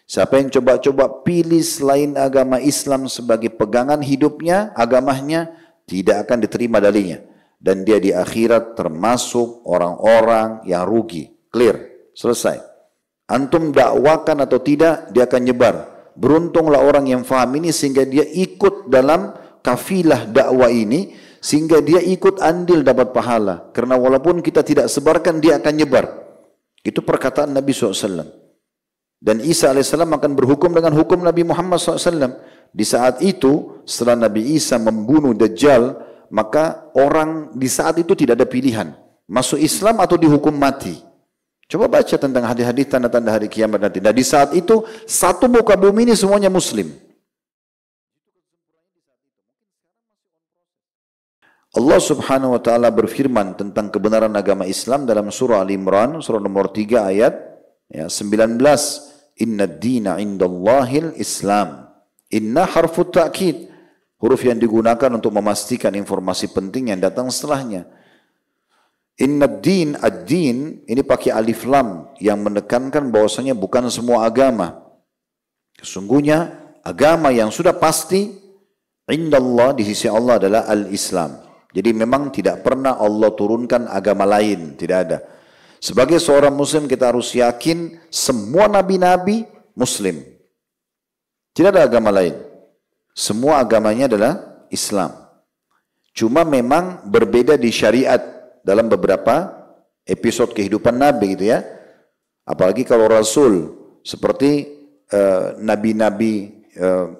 Siapa yang coba-coba pilih selain agama Islam sebagai pegangan hidupnya, agamanya, tidak akan diterima dalinya. Dan dia di akhirat termasuk orang-orang yang rugi. Clear, selesai. Antum dakwakan atau tidak, dia akan nyebar. Beruntunglah orang yang faham ini sehingga dia ikut dalam kafilah dakwah ini, sehingga dia ikut andil dapat pahala. Karena walaupun kita tidak sebarkan, dia akan nyebar. Itu perkataan Nabi SAW. Dan Isa AS akan berhukum dengan hukum Nabi Muhammad SAW. Di saat itu, setelah Nabi Isa membunuh Dajjal, maka orang di saat itu tidak ada pilihan. Masuk Islam atau dihukum mati. Coba baca tentang hadis-hadis tanda-tanda hari kiamat nanti. Nah di saat itu, satu muka bumi ini semuanya Muslim. Allah Subhanahu wa taala berfirman tentang kebenaran agama Islam dalam surah Al-Imran, surah nomor 3 ayat 19. Inna ad-dina indallahil Islam. Inna harfu ta'kid. Huruf yang digunakan untuk memastikan informasi penting yang datang setelahnya. Inna ad-din, ad-din, ini pakai alif lam yang menekankan bahwasanya bukan semua agama. Sesungguhnya agama yang sudah pasti indallah di sisi Allah adalah al-Islam. Jadi memang tidak pernah Allah turunkan agama lain, tidak ada. Sebagai seorang muslim kita harus yakin semua nabi-nabi muslim. Tidak ada agama lain. Semua agamanya adalah Islam. Cuma memang berbeda di syariat dalam beberapa episode kehidupan nabi gitu ya. Apalagi kalau rasul seperti nabi-nabi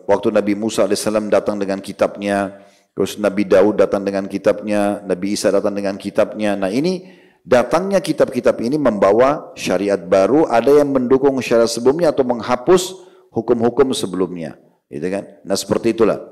waktu Nabi Musa alaihissalam datang dengan kitabnya, terus Nabi Daud datang dengan kitabnya, Nabi Isa datang dengan kitabnya. Nah ini datangnya kitab-kitab ini membawa syariat baru, ada yang mendukung syariat sebelumnya atau menghapus hukum-hukum sebelumnya, gitu kan? Nah seperti itulah.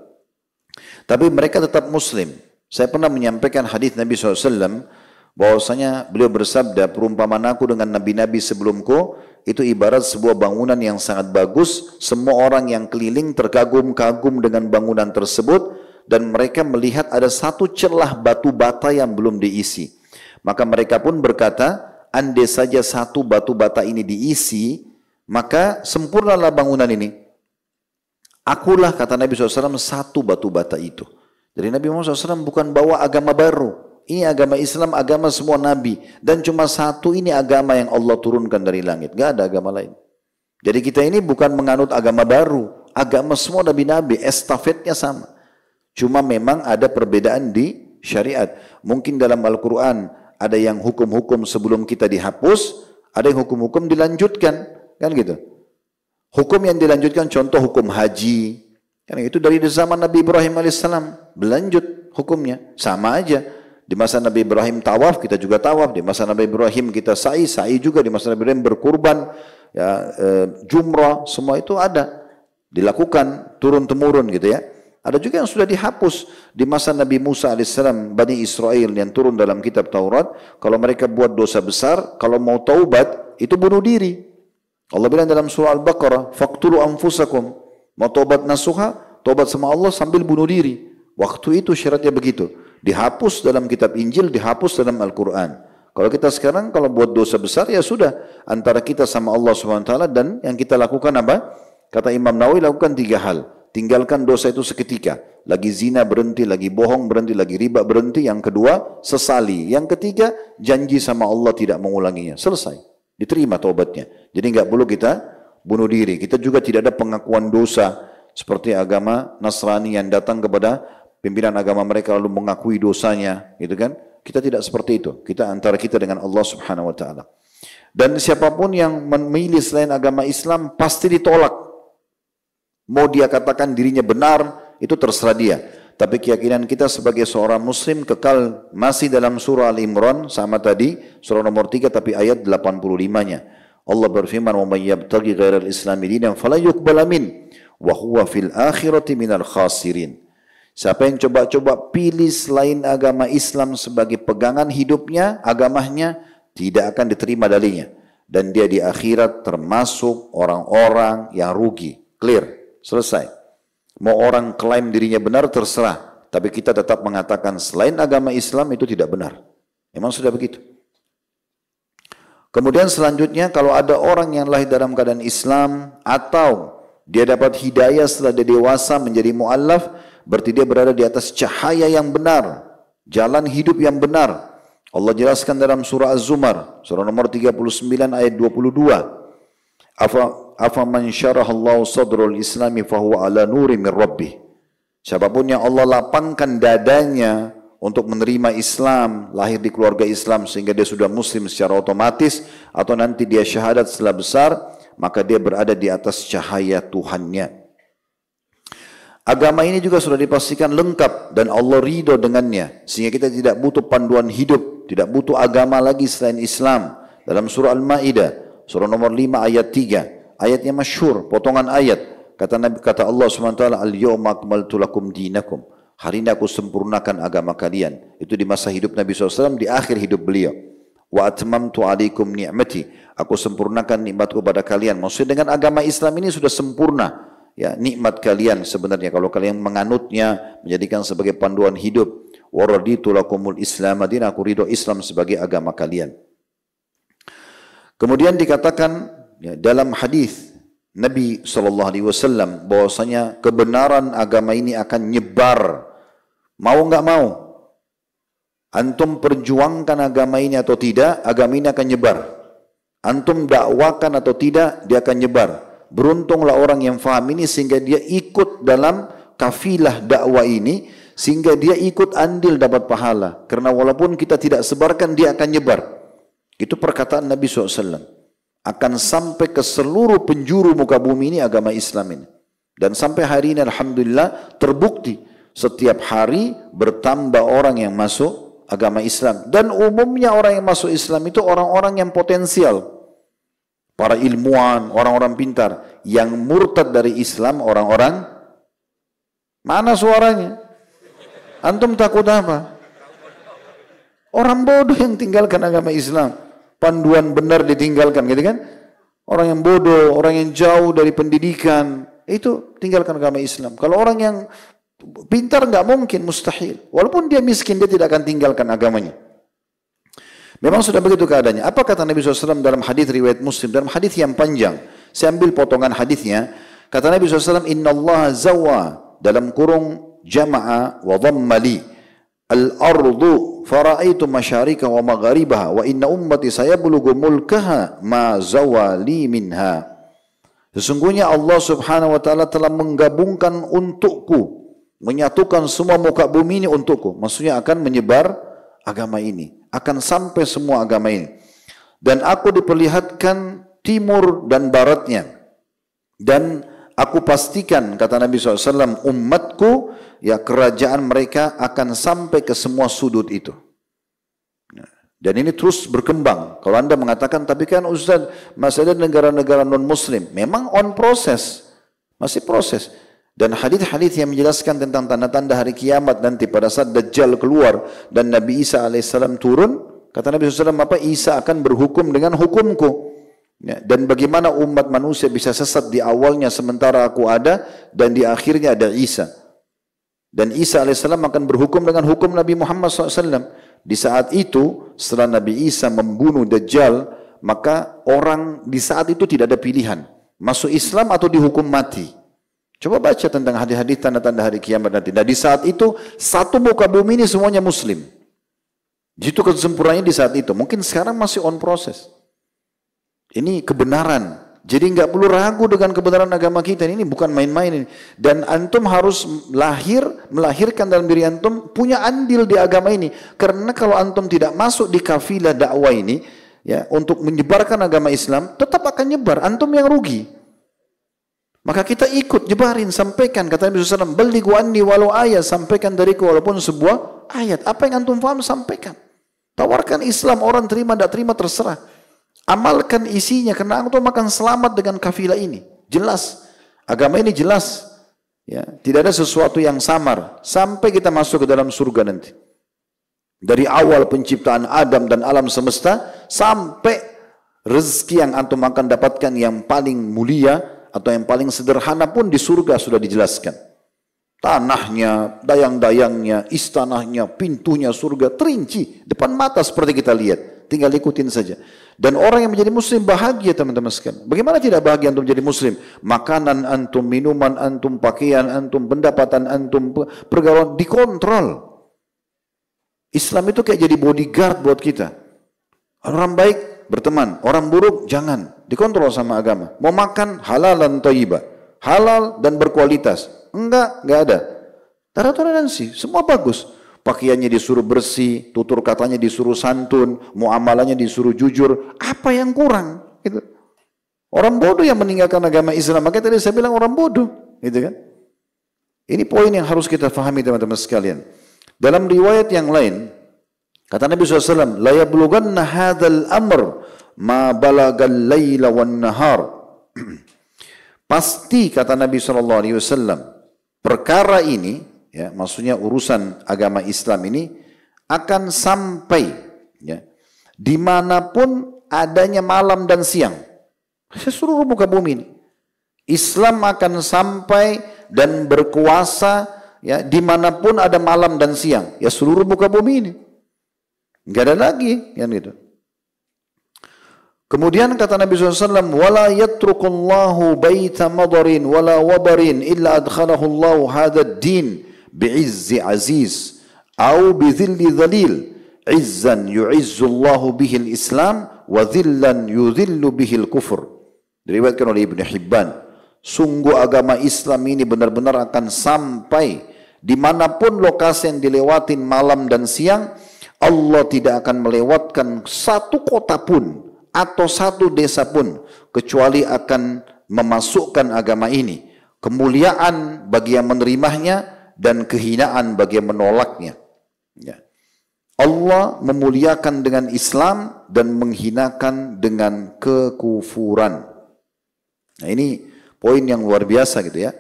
Tapi mereka tetap Muslim. Saya pernah menyampaikan hadis Nabi SAW, bahwasanya beliau bersabda, perumpamaan aku dengan nabi-nabi sebelumku itu ibarat sebuah bangunan yang sangat bagus. Semua orang yang keliling terkagum-kagum dengan bangunan tersebut, dan mereka melihat ada satu celah batu bata yang belum diisi. Maka mereka pun berkata, andai saja satu batu bata ini diisi, maka sempurnalah bangunan ini. Akulah, kata Nabi SAW, satu batu bata itu. Jadi Nabi Muhammad SAW bukan bawa agama baru. Ini agama Islam, agama semua Nabi. Dan cuma satu ini agama yang Allah turunkan dari langit. Gak ada agama lain. Jadi kita ini bukan menganut agama baru. Agama semua Nabi-Nabi, estafetnya sama. Cuma memang ada perbedaan di syariat. Mungkin dalam Al-Quran ada yang hukum-hukum sebelum kita dihapus, ada yang hukum-hukum dilanjutkan, kan gitu. Hukum yang dilanjutkan contoh hukum haji, kan itu dari zaman Nabi Ibrahim alaihissalam, berlanjut hukumnya, sama aja. Di masa Nabi Ibrahim tawaf, kita juga tawaf. Di masa Nabi Ibrahim kita sa'i, sa'i juga. Di masa Nabi Ibrahim berkurban, ya, jumrah, semua itu ada, dilakukan turun-temurun gitu ya. Ada juga yang sudah dihapus di masa Nabi Musa alaihissalam, Bani Israel yang turun dalam kitab Taurat. Kalau mereka buat dosa besar, kalau mau taubat, itu bunuh diri. Allah bilang dalam surah Al-Baqarah, faqtulu anfusakum. Mau taubat nasuha, taubat sama Allah sambil bunuh diri. Waktu itu syaratnya begitu. Dihapus dalam kitab Injil, dihapus dalam Al-Quran. Kalau kita sekarang, kalau buat dosa besar, ya sudah. Antara kita sama Allah SWT, dan yang kita lakukan apa? Kata Imam Nawawi, lakukan 3 hal. Tinggalkan dosa itu seketika. Lagi zina berhenti, lagi bohong berhenti, lagi riba berhenti. Yang kedua, sesali. Yang ketiga, janji sama Allah tidak mengulanginya. Selesai. Diterima taubatnya. Jadi nggak perlu kita bunuh diri. Kita juga tidak ada pengakuan dosa seperti agama Nasrani yang datang kepada pimpinan agama mereka lalu mengakui dosanya, gitu kan? Kita tidak seperti itu. Kita antara kita dengan Allah Subhanahu wa taala. Dan siapapun yang memilih selain agama Islam pasti ditolak. Mau dia katakan dirinya benar, itu terserah dia. Tapi keyakinan kita sebagai seorang muslim kekal masih dalam surah Al-Imran, sama tadi, surah nomor 3 tapi ayat 85-nya. Allah berfirman, "Wa may yabtaghi ghairal islami dinan fala yuqbala min wa huwa fil akhirati minal khasirin." Siapa yang coba-coba pilih selain agama Islam sebagai pegangan hidupnya, agamanya, tidak akan diterima dalinya. Dan dia di akhirat termasuk orang-orang yang rugi. Clear? Selesai. Mau orang klaim dirinya benar terserah, tapi kita tetap mengatakan selain agama Islam itu tidak benar. Memang sudah begitu. Kemudian selanjutnya kalau ada orang yang lahir dalam keadaan Islam atau dia dapat hidayah setelah dia dewasa menjadi mu'allaf, berarti dia berada di atas cahaya yang benar, jalan hidup yang benar. Allah jelaskan dalam surah Az-Zumar, surah nomor 39 ayat 22. Afa man syarahallahu sadrul islami fahuwa ala nuri min rabbih. Siapapun yang Allah lapangkan dadanya untuk menerima Islam, lahir di keluarga Islam sehingga dia sudah muslim secara otomatis, atau nanti dia syahadat setelah besar, maka dia berada di atas cahaya Tuhannya. Agama ini juga sudah dipastikan lengkap dan Allah ridho dengannya, sehingga kita tidak butuh panduan hidup, tidak butuh agama lagi selain Islam. Dalam surah Al-Ma'idah, surah nomor 5 ayat 3, ayatnya masyhur, potongan ayat, kata Allah SWT, al-yawma akmaltu lakum dinakum. Hari ini aku sempurnakan agama kalian. Itu di masa hidup Nabi SAW, di akhir hidup beliau. Wa atmamtu alaikum ni'mati. Aku sempurnakan nikmatku pada kalian. Maksudnya dengan agama Islam ini sudah sempurna. Ya, nikmat kalian sebenarnya kalau kalian menganutnya, menjadikan sebagai panduan hidup. Wa raditu lakumul Islam madin. Aku ridho Islam sebagai agama kalian. Kemudian dikatakan ya, dalam hadis Nabi SAW bahwasanya kebenaran agama ini akan nyebar. Mau nggak mau, antum perjuangkan agama ini atau tidak, agama ini akan nyebar. Antum dakwakan atau tidak, dia akan nyebar. Beruntunglah orang yang faham ini sehingga dia ikut dalam kafilah dakwah ini, sehingga dia ikut andil dapat pahala. Karena walaupun kita tidak sebarkan, dia akan nyebar. Itu perkataan Nabi SAW. Akan sampai ke seluruh penjuru muka bumi ini agama Islam ini. Dan sampai hari ini alhamdulillah terbukti. Setiap hari bertambah orang yang masuk agama Islam. Dan umumnya orang yang masuk Islam itu orang-orang yang potensial. Para ilmuwan, orang-orang pintar. Yang murtad dari Islam, orang-orang mana suaranya? Antum takut apa? Orang bodoh yang tinggalkan agama Islam. Panduan benar ditinggalkan, gitu kan? Orang yang bodoh, orang yang jauh dari pendidikan, itu tinggalkan agama Islam. Kalau orang yang pintar nggak mungkin, mustahil. Walaupun dia miskin, dia tidak akan tinggalkan agamanya. Memang sudah begitu keadaannya. Apa kata Nabi SAW dalam hadis riwayat Muslim, dalam hadis yang panjang? Saya ambil potongan hadisnya. Kata Nabi SAW, Inna Allah zawa, dalam kurung jama'a wa dhammali, al-ardu fara'aitu masyarika wa magharibaha wa inna ummati sayablugu mulkaha ma zawali minha. Sesungguhnya Allah Subhanahu wa taala telah menggabungkan untukku, menyatukan semua muka bumi ini untukku. Maksudnya akan menyebar agama ini, akan sampai semua agama ini. Dan aku diperlihatkan timur dan baratnya. Dan aku pastikan, kata Nabi SAW, umatku, ya kerajaan mereka akan sampai ke semua sudut itu. Dan ini terus berkembang. Kalau anda mengatakan, tapi kan Ustaz, masih ada negara-negara non-muslim. Memang on proses, masih proses. Dan hadis-hadis yang menjelaskan tentang tanda-tanda hari kiamat nanti pada saat Dajjal keluar dan Nabi Isa alaihissalam turun, kata Nabi SAW, apa? Isa akan berhukum dengan hukumku. Ya, dan bagaimana umat manusia bisa sesat di awalnya sementara aku ada, dan di akhirnya ada Isa. Dan Isa alaihissalam akan berhukum dengan hukum Nabi Muhammad SAW. Di saat itu, setelah Nabi Isa membunuh Dajjal, maka orang di saat itu tidak ada pilihan. Masuk Islam atau dihukum mati. Coba baca tentang hadis-hadis tanda-tanda hari kiamat nanti. Dan di saat itu, satu muka bumi ini semuanya Muslim. Jitu kesempurnaannya di saat itu. Mungkin sekarang masih on proses. Ini kebenaran. Jadi nggak perlu ragu dengan kebenaran agama kita. Ini bukan main-main ini. Dan antum harus melahirkan dalam diri antum punya andil di agama ini. Karena kalau antum tidak masuk di kafilah dakwah ini, ya, untuk menyebarkan agama Islam, tetap akan nyebar. Antum yang rugi. Maka kita ikut nyebarin, sampaikan. Kata Nabi SAW, balighu anni walau ayat, sampaikan dariku walaupun sebuah ayat. Apa yang antum faham, sampaikan. Tawarkan Islam, orang terima, tidak terima, terserah. Amalkan isinya, karena antum akan selamat dengan kafilah ini. Jelas. Agama ini jelas. Ya, tidak ada sesuatu yang samar. Sampai kita masuk ke dalam surga nanti. Dari awal penciptaan Adam dan alam semesta, sampai rezeki yang antum akan dapatkan yang paling mulia, atau yang paling sederhana pun di surga sudah dijelaskan. Tanahnya, dayang-dayangnya, istananya, pintunya surga terinci depan mata seperti kita lihat. tinggal ikutin saja. Dan orang yang menjadi muslim bahagia teman-teman sekalian. Bagaimana tidak bahagia antum menjadi muslim? Makanan antum, minuman antum, pakaian antum, pendapatan antum, pergaulan dikontrol. Islam itu kayak jadi bodyguard buat kita. Orang baik berteman, orang buruk jangan, dikontrol sama agama. Mau makan halal dan thayyibah, halal dan berkualitas. Enggak ada. Toleransi, semua bagus. Pakaiannya disuruh bersih, tutur katanya disuruh santun, muamalahnya disuruh jujur. Apa yang kurang? Gitu. Orang bodoh yang meninggalkan agama Islam. Makanya tadi saya bilang orang bodoh, gitu kan? Ini poin yang harus kita fahami teman-teman sekalian. Dalam riwayat yang lain, kata Nabi SAW, la yablughanna hadzal amr ma balagal laila wan nahar. Pasti kata Nabi SAW, perkara ini, ya, maksudnya urusan agama Islam ini akan sampai, ya, dimanapun adanya malam dan siang, seluruh muka bumi ini, Islam akan sampai dan berkuasa, ya, dimanapun ada malam dan siang, ya seluruh muka bumi ini, nggak ada lagi, yang gitu. Kemudian kata Nabi SAW, wala yatrukullahu baita madarin wala wabarin illa adkhalahu Allahu hadad din bi'izzi aziz au bizilli dhalil izzan yu'izzu Allahu bihil Islam wa dhillan yudhillu bihil kufur. Diriwayatkan oleh Ibnu Hibban, sungguh agama Islam ini benar-benar akan sampai dimanapun lokasi yang dilewatin malam dan siang, Allah tidak akan melewatkan satu kota pun atau satu desa pun kecuali akan memasukkan agama ini kemuliaan bagi yang menerimanya dan kehinaan bagi yang menolaknya. Ya. Allah memuliakan dengan Islam dan menghinakan dengan kekufuran. Nah, ini poin yang luar biasa gitu ya.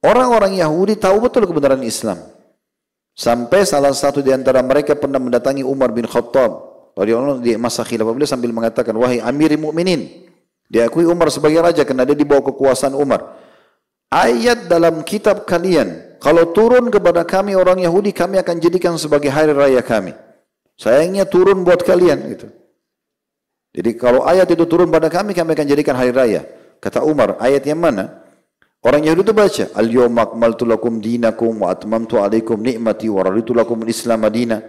Orang-orang Yahudi tahu betul kebenaran Islam. Sampai salah satu di antara mereka pernah mendatangi Umar bin Khattab radhiyallahu anhu di masa khilafah beliau sambil mengatakan, wahai Amirul Mukminin, diakui Umar sebagai raja karena dia dibawa kekuasaan Umar. Ayat dalam kitab kalian kalau turun kepada kami orang Yahudi, kami akan jadikan sebagai hari raya kami. Sayangnya turun buat kalian gitu. Jadi kalau ayat itu turun pada kami, kami akan jadikan hari raya. Kata Umar, ayat yang mana? Orang Yahudi itu baca, al-yawma akmaltu lakum dinakum wa atmamtu alaikum ni'mati wa raditu lakum al-islam madina.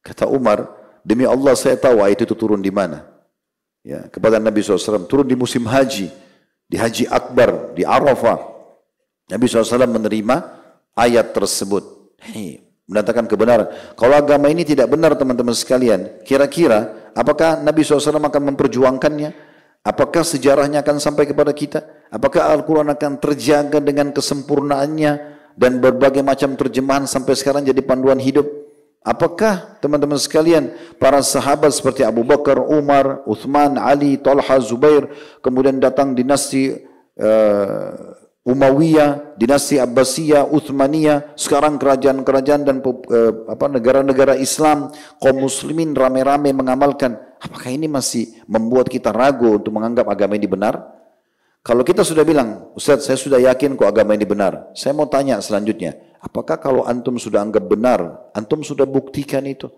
Kata Umar, demi Allah saya tahu ayat itu turun di mana. Ya, kepada Nabi SAW, turun di musim haji, di Haji Akbar, di Arafah. Nabi SAW menerima ayat tersebut. Mendatangkan kebenaran. Kalau agama ini tidak benar teman-teman sekalian, kira-kira apakah Nabi SAW akan memperjuangkannya? Apakah sejarahnya akan sampai kepada kita? Apakah Al-Quran akan terjaga dengan kesempurnaannya dan berbagai macam terjemahan sampai sekarang jadi panduan hidup? Apakah teman-teman sekalian para sahabat seperti Abu Bakar, Umar, Uthman, Ali, Talha, Zubair, kemudian datang dinasti Umayyah, dinasti Abbasiyah, Uthmaniyah, sekarang kerajaan-kerajaan dan negara-negara Islam, kaum muslimin rame-rame mengamalkan. Apakah ini masih membuat kita ragu untuk menganggap agama ini benar? Kalau kita sudah bilang, Ustaz, saya sudah yakin kok agama ini benar. Saya mau tanya selanjutnya, apakah kalau antum sudah anggap benar, antum sudah buktikan itu?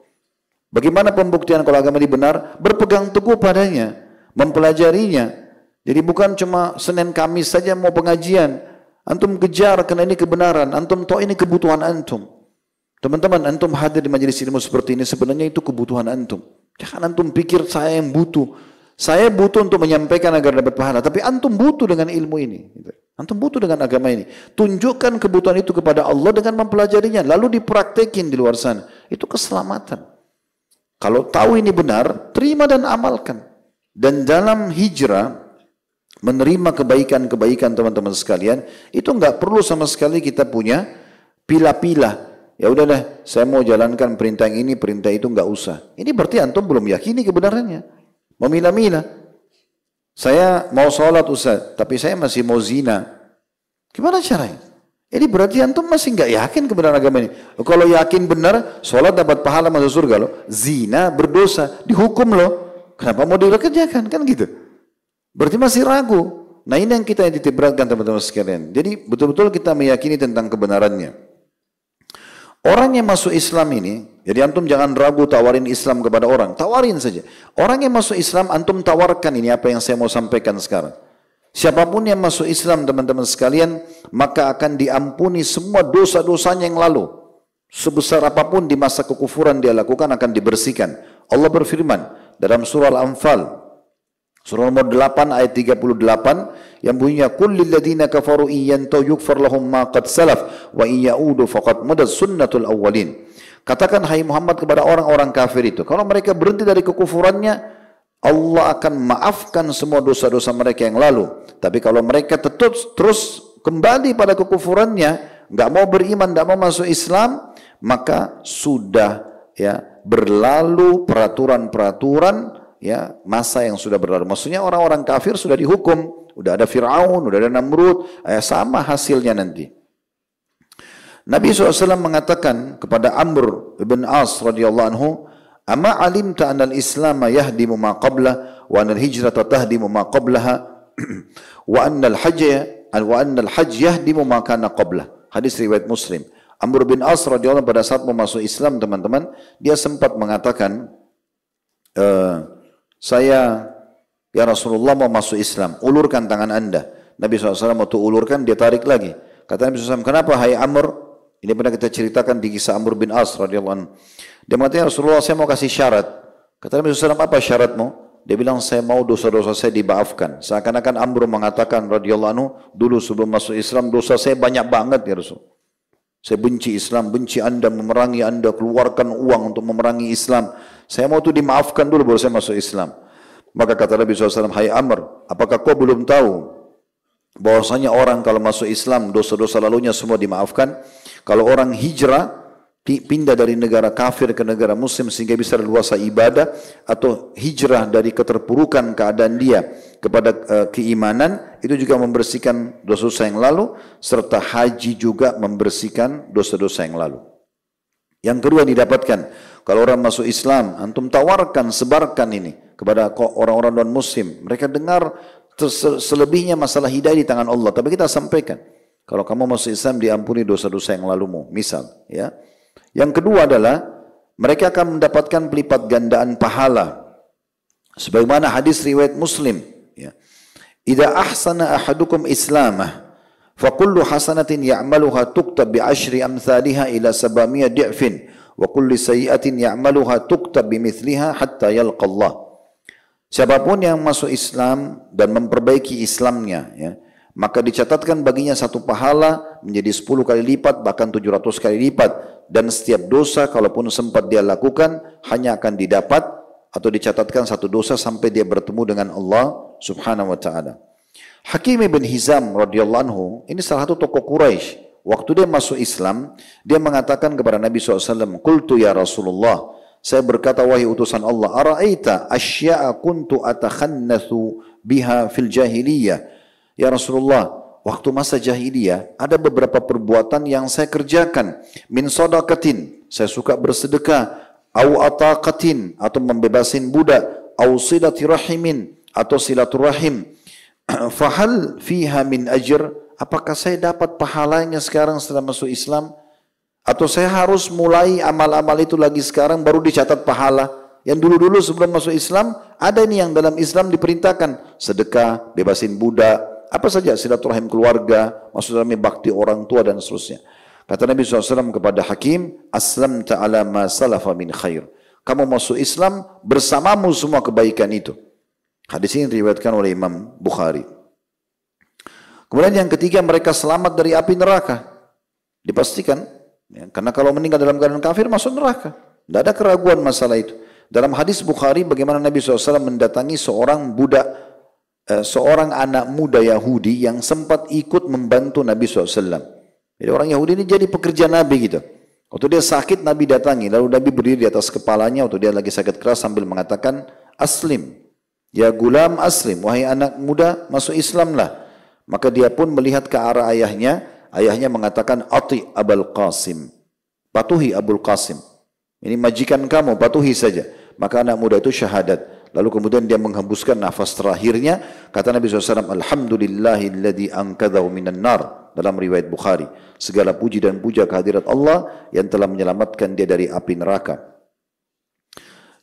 Bagaimana pembuktian kalau agama ini benar? Berpegang teguh padanya, mempelajarinya. Jadi bukan cuma Senin Kamis saja mau pengajian. Antum kejar karena ini kebenaran. Antum tahu ini kebutuhan antum. Teman-teman, antum hadir di majelis ilmu seperti ini sebenarnya itu kebutuhan antum. Jangan antum pikir saya yang butuh. Saya butuh untuk menyampaikan agar dapat pahala. Tapi antum butuh dengan ilmu ini. Antum butuh dengan agama ini. Tunjukkan kebutuhan itu kepada Allah dengan mempelajarinya. Lalu dipraktekin di luar sana. Itu keselamatan. Kalau tahu ini benar, terima dan amalkan. Dan dalam hijrah, menerima kebaikan-kebaikan teman-teman sekalian, itu enggak perlu sama sekali kita punya pilah-pilah. Ya udahlah, saya mau jalankan perintah ini, perintah itu enggak usah. Ini berarti antum belum yakini kebenarannya. Memilah-milah. Saya mau sholat Ustaz, tapi saya masih mau zina. Gimana caranya? Ini berarti antum masih enggak yakin kebenaran agama ini. Kalau yakin benar, sholat dapat pahala masuk surga loh. Zina berdosa, dihukum loh. Kenapa mau dikerjakan? Kan gitu. Berarti masih ragu. Nah ini yang kita titip beratkan teman-teman sekalian. Jadi betul-betul kita meyakini tentang kebenarannya. Orang yang masuk Islam ini, jadi antum jangan ragu tawarin Islam kepada orang, tawarin saja. Orang yang masuk Islam, antum tawarkan ini apa yang saya mau sampaikan sekarang. Siapapun yang masuk Islam teman-teman sekalian, maka akan diampuni semua dosa-dosanya yang lalu. Sebesar apapun di masa kekufuran dia lakukan akan dibersihkan. Allah berfirman dalam surah Al-Anfal, surah nomor 8 ayat 38 yang bunyinya kullil ladzina kafaru iyantahu yughfar lahum ma qad salaf wa iyaudu faqad madad sunnatul awwalin. Katakan hai Muhammad kepada orang-orang kafir itu, kalau mereka berhenti dari kekufurannya, Allah akan maafkan semua dosa-dosa mereka yang lalu. Tapi kalau mereka tetap terus kembali pada kekufurannya, nggak mau beriman, nggak mau masuk Islam, maka sudah ya berlalu peraturan-peraturan ya masa yang sudah berlalu. Maksudnya orang-orang kafir sudah dihukum, udah ada Fir'aun, udah ada Namrud, sama hasilnya nanti. Nabi SAW mengatakan kepada Amr ibn As radhiyallahu anhu, "Ama alimta anna al-Islam yahdimu ma qablah wa anna al-hijrata tahdimu ma qablaha wa anna al-hajj yahdimu ma kana qablah." Hadis riwayat Muslim. Amr bin As radhiyallahu anhu pada saat mau masuk Islam teman-teman, dia sempat mengatakan, saya ya Rasulullah mau masuk Islam, ulurkan tangan anda. Nabi SAW waktu ulurkan dia tarik lagi. Kata Nabi SAW, kenapa hai Amr? Ini pernah kita ceritakan di kisah Amr bin As radhiyallahu anhu. Dia mengatakan, Rasulullah saya mau kasih syarat. Kata Nabi SAW, apa syaratmu? Dia bilang, saya mau dosa-dosa saya dimaafkan. Seakan-akan Amr mengatakan radhiyallahu anhu, dulu sebelum masuk Islam dosa saya banyak banget ya Rasul. Saya benci Islam, benci anda, memerangi anda, keluarkan uang untuk memerangi Islam. Saya mau itu dimaafkan dulu baru saya masuk Islam. Maka kata Nabi SAW, hai Amr, apakah kau belum tahu bahwasanya orang kalau masuk Islam dosa-dosa lalunya semua dimaafkan? Kalau orang hijrah, pindah dari negara kafir ke negara muslim sehingga bisa leluasa ibadah, atau hijrah dari keterpurukan keadaan dia kepada keimanan, itu juga membersihkan dosa-dosa yang lalu, serta haji juga membersihkan dosa-dosa yang lalu. Yang kedua didapatkan, kalau orang masuk Islam, antum tawarkan, sebarkan ini kepada orang-orang non-muslim. Mereka dengar selebihnya masalah hidayah di tangan Allah, tapi kita sampaikan, kalau kamu masuk Islam diampuni dosa-dosa yang lalumu, misal ya. Yang kedua adalah mereka akan mendapatkan pelipat gandaan pahala. Sebagaimana hadis riwayat Muslim, ya. Idza ahsana ahadukum islamah fa kullu hasanatin ya'maluha tuktab bi asyri amsalha ila 700 di'fin wa kullu sayyi'atin ya'maluha tuktab bimithliha hatta yalqa Allah. Siapapun yang masuk Islam dan memperbaiki Islamnya, ya, maka dicatatkan baginya satu pahala menjadi 10 kali lipat, bahkan 700 kali lipat. Dan setiap dosa kalaupun sempat dia lakukan hanya akan didapat atau dicatatkan satu dosa sampai dia bertemu dengan Allah subhanahu wa ta'ala. Hakim ibn Hizam radhiyallahu anhu, ini salah satu tokoh Quraisy. Waktu dia masuk Islam, dia mengatakan kepada Nabi SAW, Qultu ya Rasulullah, saya berkata wahai utusan Allah, Ara'aita asya'a kuntu atakhannathu biha fil jahiliyah. Ya Rasulullah, waktu masa jahiliyah ada beberapa perbuatan yang saya kerjakan. Min sadaqatin, saya suka bersedekah. Au ataqatin, atau membebasin budak. Au silati rahimin, atau silaturahim. Fahal fiha min ajr, apakah saya dapat pahalanya sekarang setelah masuk Islam? Atau saya harus mulai amal-amal itu lagi sekarang baru dicatat pahala? Yang dulu-dulu sebelum masuk Islam, ada ini yang dalam Islam diperintahkan. Sedekah, bebasin budak, apa saja, silaturahim keluarga, maksudnya bakti orang tua dan seterusnya. Kata Nabi SAW kepada Hakim, Aslamta ala ma salafa min khair. Kamu masuk Islam, bersamamu semua kebaikan itu. Hadis ini diriwayatkan oleh Imam Bukhari. Kemudian yang ketiga, mereka selamat dari api neraka. Dipastikan, ya, karena kalau meninggal dalam keadaan kafir masuk neraka. Tidak ada keraguan masalah itu. Dalam hadis Bukhari, bagaimana Nabi SAW mendatangi seorang budak, seorang anak muda Yahudi yang sempat ikut membantu Nabi SAW. Jadi orang Yahudi ini jadi pekerja Nabi gitu. Waktu dia sakit, Nabi datangi. Lalu Nabi berdiri di atas kepalanya waktu dia lagi sakit keras sambil mengatakan, Aslim, ya gulam aslim, wahai anak muda masuk Islamlah. Maka dia pun melihat ke arah ayahnya. Ayahnya mengatakan, Ati Abul Qasim, patuhi Abul Qasim. Ini majikan kamu, patuhi saja. Maka anak muda itu syahadat. Lalu kemudian dia menghembuskan nafas terakhirnya. Kata Nabi SAW, Alhamdulillahilladzi ankadhahu minan nar. dalam riwayat Bukhari. Segala puji dan puja kehadirat Allah yang telah menyelamatkan dia dari api neraka.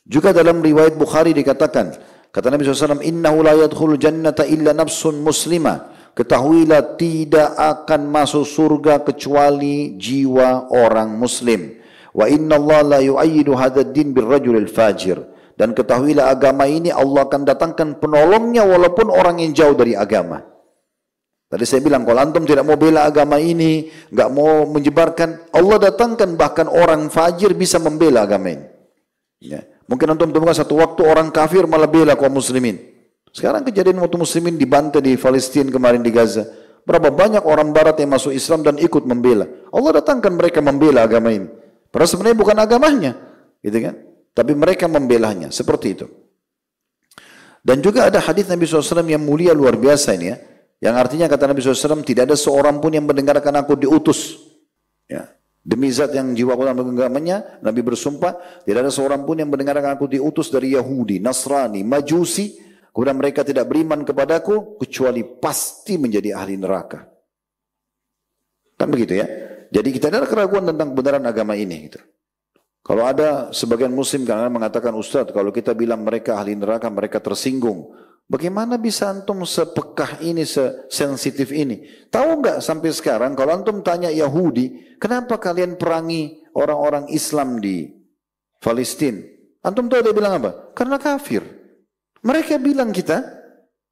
Juga dalam riwayat Bukhari dikatakan, kata Nabi SAW, innahu la yadkhulul jannata illa nafsun muslimah. Ketahuilah tidak akan masuk surga kecuali jiwa orang muslim. Wa inna Allah la yu'ayyidu hadzal din birrajulil fajir. Dan ketahuilah agama ini Allah akan datangkan penolongnya walaupun orang yang jauh dari agama. Tadi saya bilang kalau antum tidak mau bela agama ini, enggak mau menyebarkan, Allah datangkan bahkan orang fajir bisa membela agama ini. Ya. Mungkin antum temukan satu waktu orang kafir malah bela kaum muslimin. Sekarang kejadian waktu muslimin dibantai di Palestina kemarin di Gaza. Berapa banyak orang barat yang masuk Islam dan ikut membela. Allah datangkan mereka membela agama ini. Padahal sebenarnya bukan agamanya, gitu kan? Tapi mereka membelanya, seperti itu. Dan juga ada hadis Nabi SAW yang mulia luar biasa ini ya. Yang artinya kata Nabi SAW, tidak ada seorang pun yang mendengarkan aku diutus. Ya. Demi zat yang jiwa aku dalam genggamannya, Nabi bersumpah, tidak ada seorang pun yang mendengarkan aku diutus dari Yahudi, Nasrani, Majusi, kemudian mereka tidak beriman kepadaku, kecuali pasti menjadi ahli neraka. Kan begitu ya? Jadi kita ada keraguan tentang kebenaran agama ini. Gitu. Kalau ada sebagian muslim kadang mengatakan, Ustaz, kalau kita bilang mereka ahli neraka, mereka tersinggung. Bagaimana bisa antum sepekah ini, sesensitif ini? Tahu nggak sampai sekarang, kalau antum tanya Yahudi, kenapa kalian perangi orang-orang Islam di Palestina? Antum tahu dia bilang apa? Karena kafir. Mereka bilang kita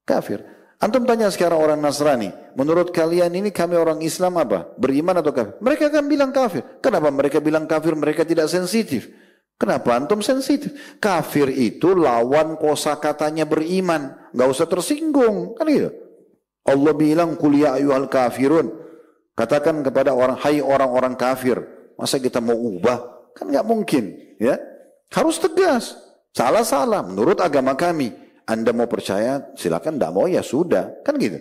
kafir. Antum tanya sekarang orang Nasrani, menurut kalian ini kami orang Islam apa? Beriman atau kafir? Mereka akan bilang kafir. Kenapa mereka bilang kafir? Mereka tidak sensitif. Kenapa antum sensitif? Kafir itu lawan kosakatanya beriman. Gak usah tersinggung. Kan gitu. Allah bilang, Qul ya ayyuhal kafirun. Katakan kepada orang, hai orang-orang kafir. Masa kita mau ubah? Kan gak mungkin. Ya, harus tegas. Salah-salah menurut agama kami. Anda mau percaya, silakan. Tidak mau ya sudah. Kan gitu.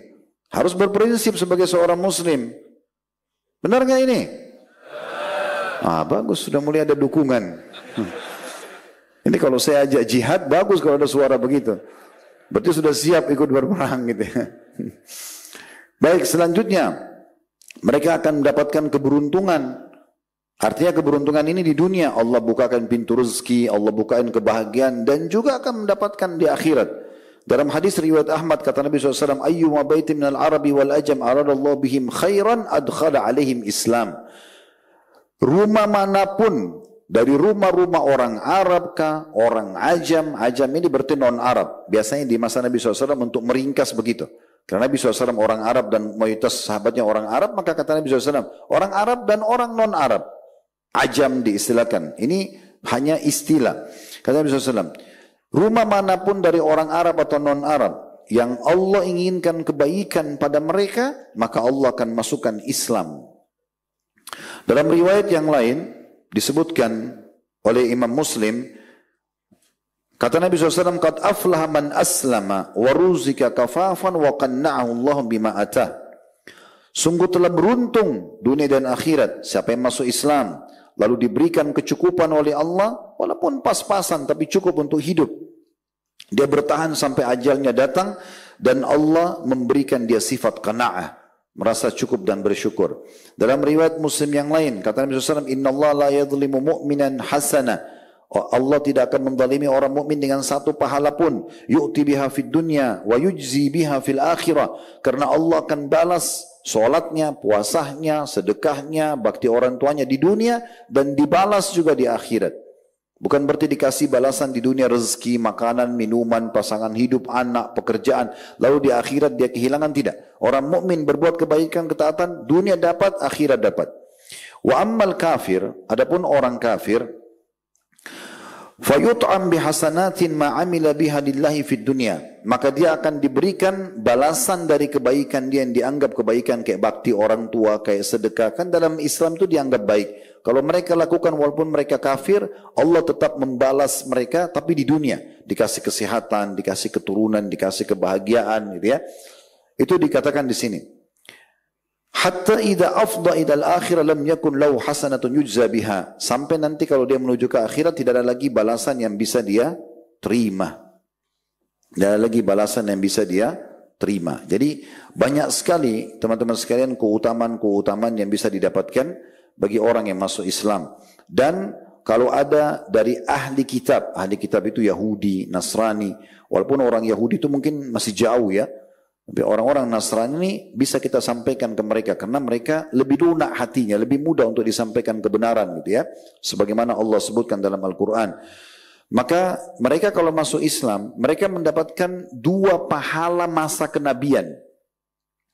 Harus berprinsip sebagai seorang muslim. Benar gak ini? Ah, bagus. Sudah mulai ada dukungan. Ini kalau saya ajak jihad, bagus kalau ada suara begitu. Berarti sudah siap ikut berperang gitu ya. Baik, selanjutnya. Mereka akan mendapatkan keberuntungan. Artinya keberuntungan ini di dunia, Allah bukakan pintu rezeki, Allah bukakan kebahagiaan, dan juga akan mendapatkan di akhirat. Dalam hadis riwayat Ahmad kata Nabi SAW, ayyuma baitin minal arabi wal ajam aradallahu bihim khairan adkhala alaihim Islam. Rumah manapun, dari rumah-rumah orang Arab kah, orang Ajam ini berarti non-Arab. Biasanya di masa Nabi SAW untuk meringkas begitu. Karena Nabi SAW orang Arab dan mayoritas sahabatnya orang Arab, maka kata Nabi SAW, orang Arab dan orang non-Arab. Ajam diistilahkan. Ini hanya istilah. Kata Nabi SAW, rumah manapun dari orang Arab atau non-Arab yang Allah inginkan kebaikan pada mereka, maka Allah akan masukkan Islam. Dalam riwayat yang lain disebutkan oleh Imam Muslim, kata Nabi SAW, qad aflaha man aslama wa ruzika kafafan wa qanna'ahu Allah bima atah. Sungguh telah beruntung dunia dan akhirat siapa yang masuk Islam, lalu diberikan kecukupan oleh Allah, walaupun pas-pasan tapi cukup untuk hidup. Dia bertahan sampai ajalnya datang dan Allah memberikan dia sifat qanaah, merasa cukup dan bersyukur. Dalam riwayat Muslim yang lain, kata Nabi SAW, Inna Allah la yadhlimu mu'minan hasana. Allah tidak akan menzalimi orang mukmin dengan satu pahala pun. Yu'ti biha fid dunya wa yujzi biha fil akhirah. Karena Allah akan balas solatnya, puasanya, sedekahnya, bakti orang tuanya di dunia dan dibalas juga di akhirat. Bukan berarti dikasih balasan di dunia rezeki, makanan, minuman, pasangan hidup, anak, pekerjaan. Lalu di akhirat dia kehilangan, tidak. Orang mukmin berbuat kebaikan, ketaatan, dunia dapat, akhirat dapat. Wa ammal kafir, adapun orang kafir, fayut'am bihasanatin ma amila biha lillahi fid dunya, maka dia akan diberikan balasan dari kebaikan dia yang dianggap kebaikan, kayak bakti orang tua, kayak sedekah. Kan dalam Islam itu dianggap baik. Kalau mereka lakukan walaupun mereka kafir, Allah tetap membalas mereka, tapi di dunia dikasih kesehatan, dikasih keturunan, dikasih kebahagiaan, gitu ya. Itu dikatakan di sini. Hatta idza afdha idal akhirah lam yakun lahu hasanatun yujza biha. Sampai nanti kalau dia menuju ke akhirat tidak ada lagi balasan yang bisa dia terima. Tidak ada lagi balasan yang bisa dia terima. Jadi banyak sekali teman-teman sekalian keutamaan-keutamaan yang bisa didapatkan bagi orang yang masuk Islam. Dan kalau ada dari ahli kitab itu Yahudi, Nasrani, walaupun orang Yahudi itu mungkin masih jauh ya, tapi orang-orang Nasrani ini bisa kita sampaikan ke mereka karena mereka lebih lunak hatinya, lebih mudah untuk disampaikan kebenaran gitu ya. Sebagaimana Allah sebutkan dalam Al-Quran. Maka mereka kalau masuk Islam, mereka mendapatkan 2 pahala masa kenabian.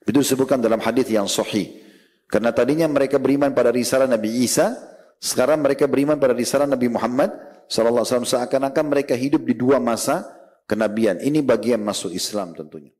Itu disebutkan dalam hadis yang sahih. Karena tadinya mereka beriman pada risalah Nabi Isa, sekarang mereka beriman pada risalah Nabi Muhammad sallallahu alaihi wasallam, seakan-akan mereka hidup di 2 masa kenabian. Ini bagian masuk Islam tentunya.